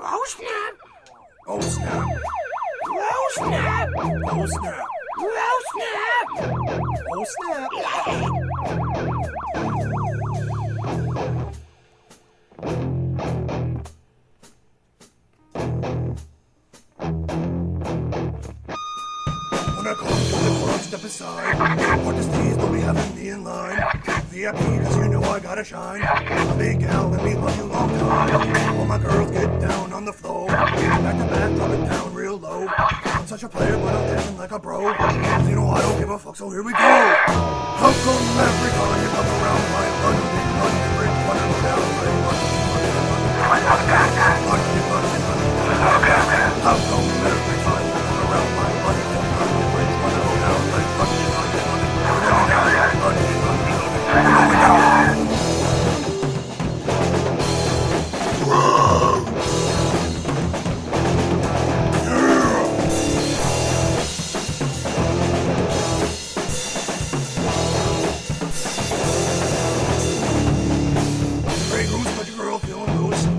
Oh snap! Oh snap! Oh snap! Oh snap! Oh snap! Oh snap! When I come to the club, step aside. Hard to sneeze, don't be having me in line. VIP, cause you know I gotta shine. A big gal, let me love you long time. All my girls get down on the floor. Back to back, drop it down real low. I'm such a player, but I'm dancing like a bro. Cause you know I don't give a fuck, so here we go. How come every time you come around my London bridge, wanna go down my London? How come every time you come around my London bridge, wanna go down like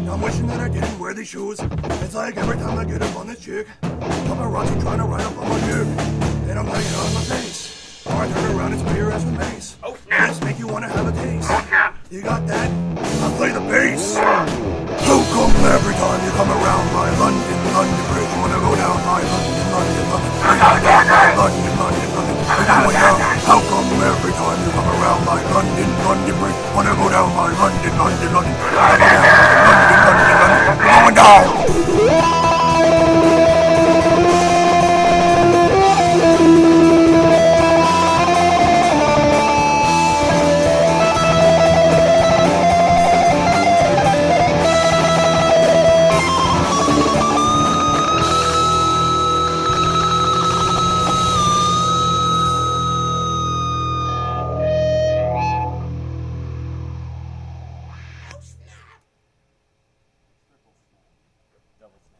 I'm wishing that I didn't wear these shoes. It's like every time I get up on this chick, paparazzi trying to ride up on my dick, and I'm laying on my face. Or I turn around and spray your ass with mace. Oh snap! Just make you wanna have a taste. Oh snap! You got that? I play the bass. How come every time you come around my London bridge, you wanna go down my London going down. How come every time you come around my London bridge, wanna go down my London going down. Double snap.